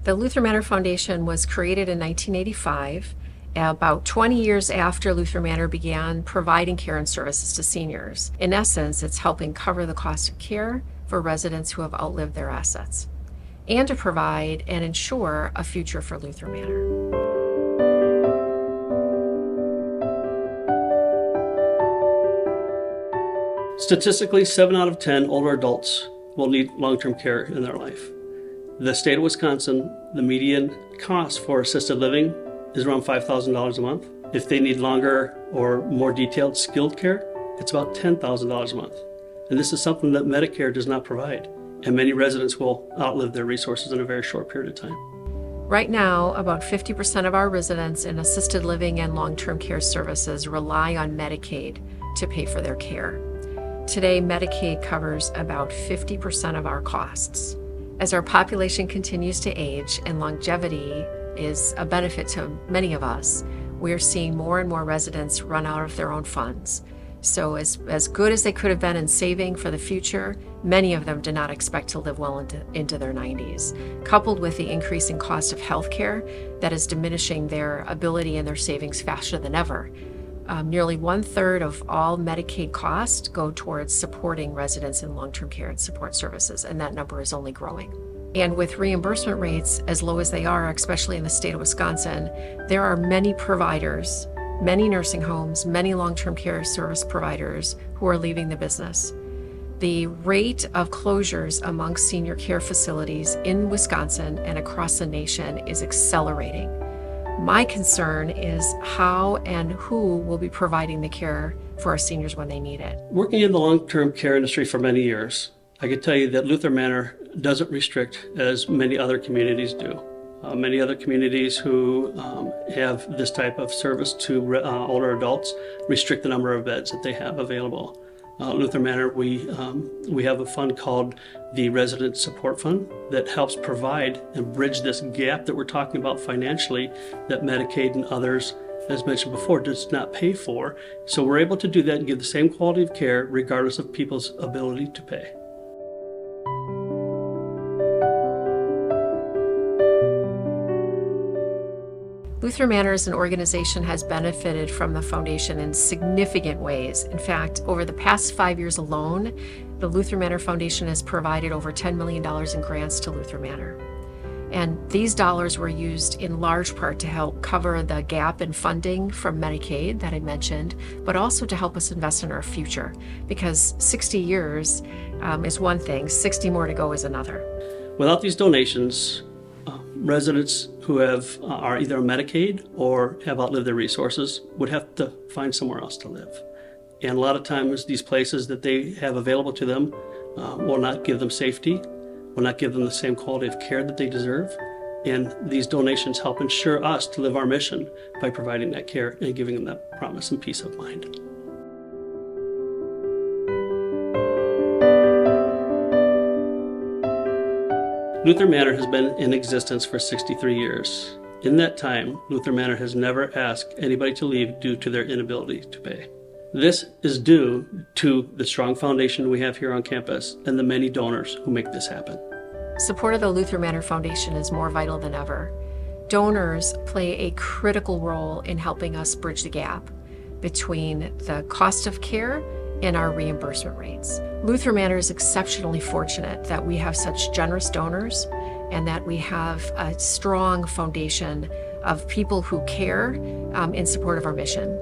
The Luther Manor Foundation was created in 1985, about 20 years after Luther Manor began providing care and services to seniors. In essence, it's helping cover the cost of care for residents who have outlived their assets, and to provide and ensure a future for Luther Manor. Statistically, 7 out of 10 older adults will need long-term care in their life. The state of Wisconsin, the median cost for assisted living is around $5,000 a month. If they need longer or more detailed skilled care, it's about $10,000 a month. And this is something that Medicare does not provide. And many residents will outlive their resources in a very short period of time. Right now, about 50% of our residents in assisted living and long-term care services rely on Medicaid to pay for their care. Today, Medicaid covers about 50% of our costs. As our population continues to age and longevity is a benefit to many of us, we're seeing more and more residents run out of their own funds. So as good as they could have been in saving for the future, many of them do not expect to live well into their 90s. Coupled with the increasing cost of healthcare that is diminishing their ability and their savings faster than ever. Nearly 1/3 of all Medicaid costs go towards supporting residents in long-term care and support services, and that number is only growing. And with reimbursement rates as low as they are, especially in the state of Wisconsin, there are many providers, many nursing homes, many long-term care service providers who are leaving the business. The rate of closures among senior care facilities in Wisconsin and across the nation is accelerating. My concern is how and who will be providing the care for our seniors when they need it. Working in the long-term care industry for many years, I can tell you that Luther Manor doesn't restrict as many other communities do. Many other communities who have this type of service to older adults restrict the number of beds that they have available. Luther Manor, we have a fund called the Resident Support Fund that helps provide and bridge this gap that we're talking about financially that Medicaid and others, as mentioned before, does not pay for. So we're able to do that and give the same quality of care regardless of people's ability to pay. Luther Manor as an organization has benefited from the foundation in significant ways. In fact, over the past 5 years alone, the Luther Manor Foundation has provided over $10 million in grants to Luther Manor. And these dollars were used in large part to help cover the gap in funding from Medicaid that I mentioned, but also to help us invest in our future. Because 60 years is one thing, 60 more to go is another. Without these donations, residents who are either on Medicaid or have outlived their resources would have to find somewhere else to live. And a lot of times these places that they have available to them will not give them safety, will not give them the same quality of care that they deserve. And these donations help ensure us to live our mission by providing that care and giving them that promise and peace of mind. Luther Manor has been in existence for 63 years. In that time, Luther Manor has never asked anybody to leave due to their inability to pay. This is due to the strong foundation we have here on campus and the many donors who make this happen. Support of the Luther Manor Foundation is more vital than ever. Donors play a critical role in helping us bridge the gap between the cost of care and our reimbursement rates. Luther Manor is exceptionally fortunate that we have such generous donors and that we have a strong foundation of people who care in support of our mission.